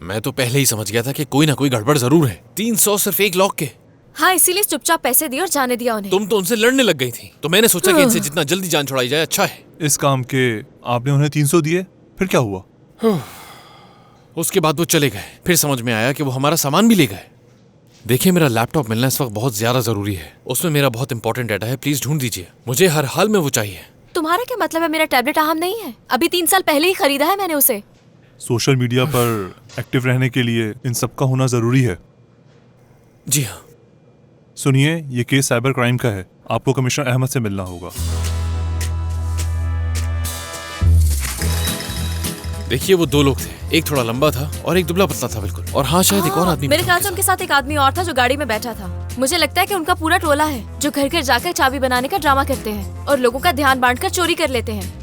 मैं तो पहले ही समझ गया था कि कोई ना कोई गड़बड़ जरूर है। 300 सिर्फ एक लॉक के। हाँ, इसीलिए चुपचाप पैसे दिए और जाने दिया उन्हें। तुम तो उनसे लड़ने लग गई थी, तो मैंने सोचा कि इनसे जितना जल्दी जान छुड़ाई जाए अच्छा है। इस काम के आपने उन्हें 300 दिए, फिर क्या हुआ? उसके बाद वो चले गए। फिर समझ में आया कि वो हमारा सामान भी ले गए। देखिए, मेरा लैपटॉप मिलना इस वक्त बहुत ज्यादा जरूरी है। उसमें मेरा बहुत इंपॉर्टेंट डाटा है, प्लीज ढूंढ दीजिए। मुझे हर हाल में वो चाहिए। तुम्हारा क्या मतलब है? मेरा टैबलेट अहम नहीं है? अभी 3 साल पहले ही खरीदा है मैंने उसे। सोशल मीडिया पर एक्टिव रहने के लिए इन सब का होना जरूरी है। जी हाँ। सुनिए, ये केस साइबर क्राइम का है। आपको कमिश्नर अहमद से मिलना होगा। देखिए, वो 2 लोग थे। एक थोड़ा लंबा था और एक दुबला पतला था बिल्कुल। और हाँ, शायद एक और आदमी। मेरे ख्याल से उनके साथ एक आदमी और था जो गाड़ी में बैठा था। मुझे लगता है कि उनका पूरा टोला है जो घर घर जाकर चाबी बनाने का ड्रामा करते हैं और लोगों का ध्यान बांटकर चोरी कर लेते हैं।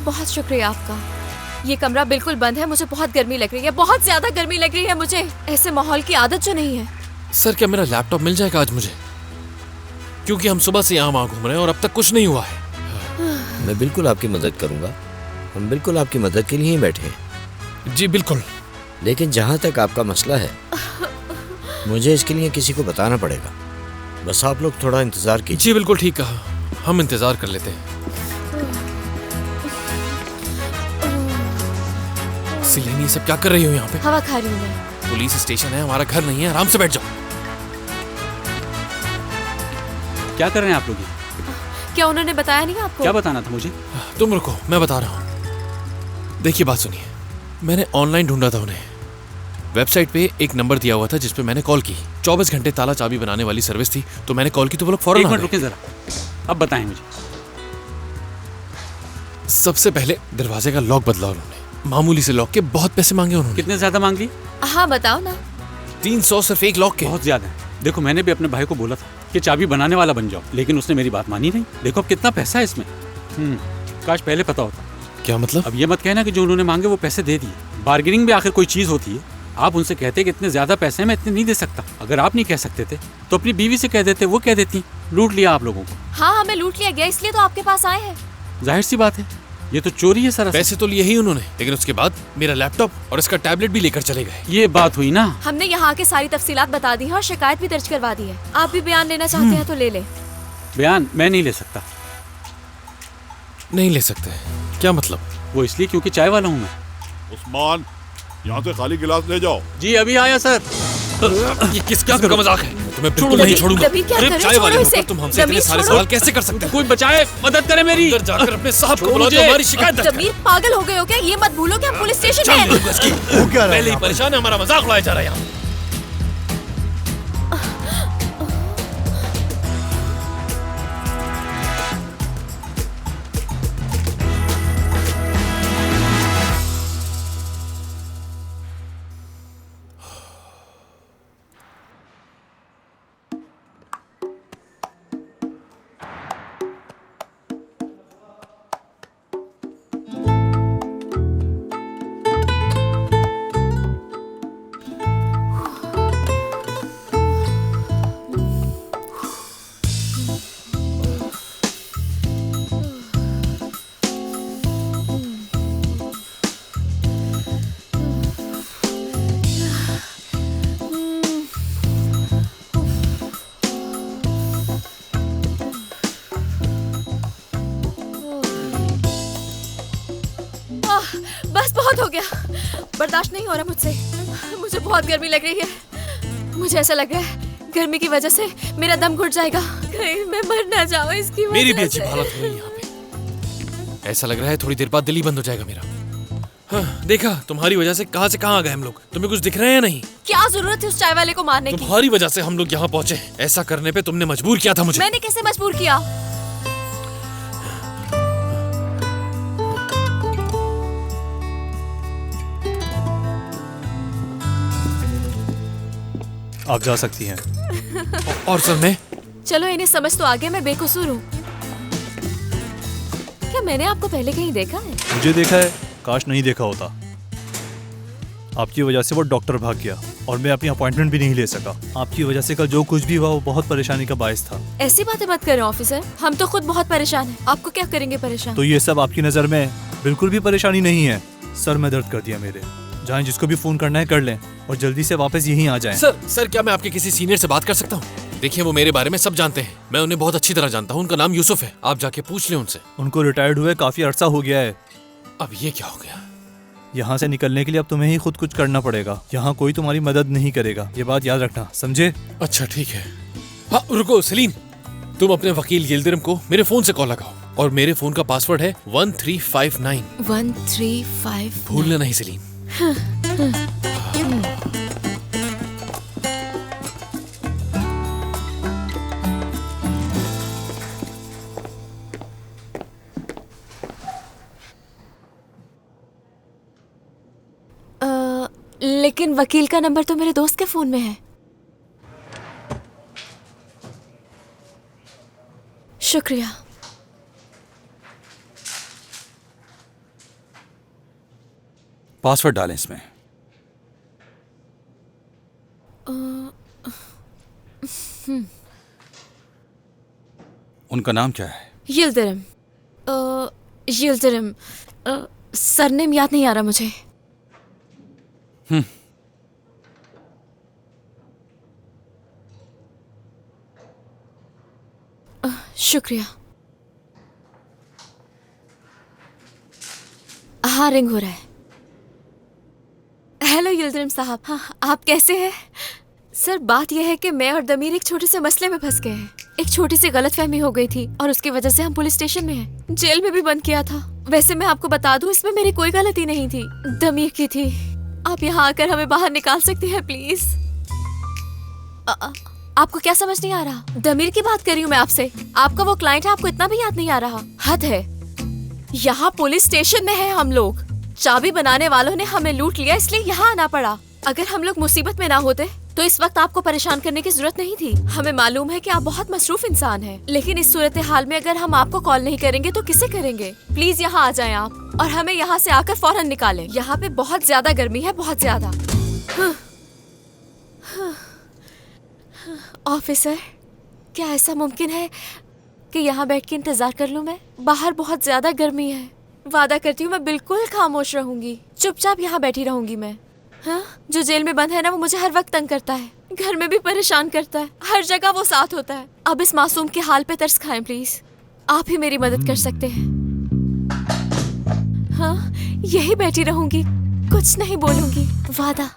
बहुत शुक्रिया आपका। ये कमरा बिल्कुल बंद है। मुझे बहुत गर्मी लग रही है, बहुत ज्यादा गर्मी लग रही है मुझे। ऐसे माहौल की आदत जो नहीं है। सर, क्या मेरा लैपटॉप मिल जाएगा आज मुझे? क्योंकि हम सुबह से यहाँ वहाँ घूम रहे हैं और अब तक कुछ नहीं हुआ है। मैं बिल्कुल आपकी मदद करूंगा। हम बिल्कुल आपकी मदद के लिए ही बैठे हैं। जी बिल्कुल। लेकिन जहाँ तक आपका मसला है, मुझे इसके लिए किसी को बताना पड़ेगा। बस आप लोग थोड़ा इंतजार कीजिए। जी बिल्कुल ठीक कहा, हम इंतजार कर लेते हैं। सिलेनी, ये सब क्या कर रही हो यहाँ पे? हवा खा रही हूँ मैं। पुलिस स्टेशन है, हमारा घर नहीं है। आराम से बैठ जाओ। क्या कर रहे हैं आप लोग? क्या उन्होंने बताया नहीं आपको? क्या बताना था मुझे? तुम रुको, मैं बता रहा हूँ। देखिए, बात सुनिए। मैंने ऑनलाइन ढूंढा था उन्हें। वेबसाइट पे एक नंबर दिया हुआ था जिस पे मैंने कॉल की। 24 घंटे ताला चाबी बनाने वाली सर्विस थी, तो मैंने कॉल की तो वो लोग फौरन एक आ मिनट गए। रुके जरा, अब बताएं मुझे। सबसे पहले दरवाजे का लॉक बदला उन्होंने। मामूली से लॉक के बहुत पैसे मांगे उन्होंने। कितने ज्यादा मांग लिए? हाँ बताओ ना। 300 सिर्फ एक लॉक के। बहुत ज्यादा है। देखो, मैंने भी अपने भाई को बोला था कि चाबी बनाने वाला बन जाओ, लेकिन उसने मेरी बात मानी नहीं। देखो अब कितना पैसा है इसमें। काश पहले पता होता। क्या मतलब? अब ये मत कहना कि जो उन्होंने मांगे वो पैसे दे दिए। बार्गेनिंग भी आखिर कोई चीज होती है। आप उनसे कहते कि इतने ज्यादा पैसे हैं, मैं इतने नहीं दे सकता। अगर आप नहीं कह सकते थे तो अपनी बीवी से कह देते, वो कह देती। लूट लिया आप लोगों को। हाँ, हमें लूट लिया गया, इसलिए तो आपके पास आए हैं। जाहिर सी बात है, ये तो चोरी है सर। पैसे तो लिए ही उन्होंने, लेकिन उसके बाद मेरा लैपटॉप और इसका टैबलेट भी लेकर चले गए। ये बात हुई ना। हमने यहाँ के सारी तफसीलात बता दी है और शिकायत भी दर्ज करवा दी है। आप भी बयान लेना चाहते हैं तो ले ले। बयान मैं नहीं ले सकता। नहीं ले सकते? क्या मतलब? वो इसलिए क्योंकि चाय वाला हूँ मैं। उस्मान, यहाँ से खाली गिलास ले जाओ। जी अभी आया सर। ये किस किस्म का मजाक है? तुम्हें बिल्कुल नहीं छोड़ूंगा। अरे चाय वाले होकर तुम हमसे इतने सारे सवाल कैसे कर सकते हो? कोई बचाए, मदद करे मेरी। अंदर जाकर अपने साहब को बुलाओ, हमारी शिकायत दर्ज जमीर, पागल हो गए हो क्या? ये मत भूलो कि हम पुलिस स्टेशन में हैं। पहले ही परेशान है, हमारा मजाक उड़ाया जा रहा है यहाँ। बस बहुत हो गया, बर्दाश्त नहीं हो रहा मुझसे। मुझे बहुत गर्मी लग रही है। मुझे ऐसा लग रहा है गर्मी की वजह से मेरा दम घुट जाएगा। कहीं मैं मर ना जाऊं इसकी वजह से। मेरी भी अजीब हालत हो रही है यहाँ पे। ऐसा लग रहा है थोड़ी देर बाद दिल ही बंद हो जाएगा मेरा। हाँ, देखा, तुम्हारी वजह से कहाँ आ गए हम लोग। तुम्हें कुछ दिख रहे हैं? नहीं। क्या जरूरत थी उस चाय वाले को मारने की? तुम्हारी वजह से हम लोग यहाँ पहुँचे। ऐसा करने पे तुमने मजबूर किया था मुझे। मैंने कैसे मजबूर किया? आप जा सकती हैं। और सर मैं? चलो, इन्हें समझ तो आ गया मैं बेकसूर हूँ। क्या मैंने आपको पहले कहीं देखा है? मुझे देखा है, काश नहीं देखा होता। आपकी वजह से वो डॉक्टर भाग गया। और मैं अपनी अपॉइंटमेंट भी नहीं ले सका। आपकी वजह से कल जो कुछ भी हुआ वो बहुत परेशानी का बायस था। ऐसी बातें मत करें ऑफिसर, हम तो खुद बहुत परेशान हैं। आपको क्या करेंगे परेशान? तो ये सब आपकी नज़र में बिल्कुल भी परेशानी नहीं है। सर में दर्द कर दिया मेरे। जाएं, जिसको भी फोन करना है कर लें और जल्दी से वापस यहीं आ जाएं। सर क्या मैं आपके किसी सीनियर से बात कर सकता हूँ? देखिए वो मेरे बारे में सब जानते हैं, मैं उन्हें बहुत अच्छी तरह जानता हूँ। उनका नाम यूसुफ है, आप जाके पूछ लें उनसे। उनको रिटायर्ड हुए काफी अरसा हो गया है। अब ये क्या हो गया? यहाँ से निकलने के लिए अब तुम्हें ही खुद कुछ करना पड़ेगा। यहाँ कोई तुम्हारी मदद नहीं करेगा, ये बात याद रखना, समझे? अच्छा ठीक है। हाँ रुको सलीम, तुम अपने वकील यिल्दिरम को मेरे फोन से कॉल लगाओ और मेरे फोन का पासवर्ड है 1359। 1359। भूलना नहीं सलीम। लेकिन वकील का नंबर तो मेरे दोस्त के फोन में है। शुक्रिया। पासवर्ड डालें इसमें। उनका नाम क्या है? यिल्दिरम। यिल्दिरम। सरनेम याद नहीं आ रहा मुझे। शुक्रिया। हाँ रिंग हो रहा है। हेलो यिल्दिरम साहब, हाँ आप कैसे हैं? सर बात यह है कि मैं और दमीर एक छोटे से मसले में फंस गए हैं। एक छोटी सी गलतफहमी हो गई थी और उसकी वजह से हम पुलिस स्टेशन में हैं। जेल में भी बंद किया था। वैसे मैं आपको बता दूं, इसमें मेरी कोई गलती नहीं थी, दमीर की थी। आप यहाँ आकर हमें बाहर निकाल सकती हैं प्लीज? आपको क्या समझ नहीं आ रहा? दमीर की बात कर रही हूँ मैं आपसे। आपका वो क्लाइंट है, आपको इतना भी याद नहीं आ रहा? हद है। यहाँ पुलिस स्टेशन में है हम लोग। चाबी बनाने वालों ने हमें लूट लिया, इसलिए यहाँ आना पड़ा। अगर हम लोग मुसीबत में ना होते तो इस वक्त आपको परेशान करने की जरूरत नहीं थी। हमें मालूम है कि आप बहुत मसरूफ इंसान हैं, लेकिन इस सूरत हाल में अगर हम आपको कॉल नहीं करेंगे तो किसे करेंगे? प्लीज यहाँ आ जाएं आप और हमें यहाँ से आकर फौरन निकालें। यहाँ पे बहुत ज्यादा गर्मी है, बहुत ज्यादा। ऑफिसर, क्या ऐसा मुमकिन है कि यहाँ बैठ के इंतजार कर लूं मैं? बाहर बहुत ज्यादा गर्मी है। वादा करती हूँ मैं बिल्कुल खामोश रहूंगी, चुपचाप यहाँ बैठी रहूंगी मैं। हाँ, जो जेल में बंद है ना, वो मुझे हर वक्त तंग करता है, घर में भी परेशान करता है, हर जगह वो साथ होता है। अब इस मासूम के हाल पे तरस खाएं प्लीज। आप ही मेरी मदद कर सकते हैं। हाँ, यही बैठी रहूंगी, कुछ नहीं बोलूंगी, वादा।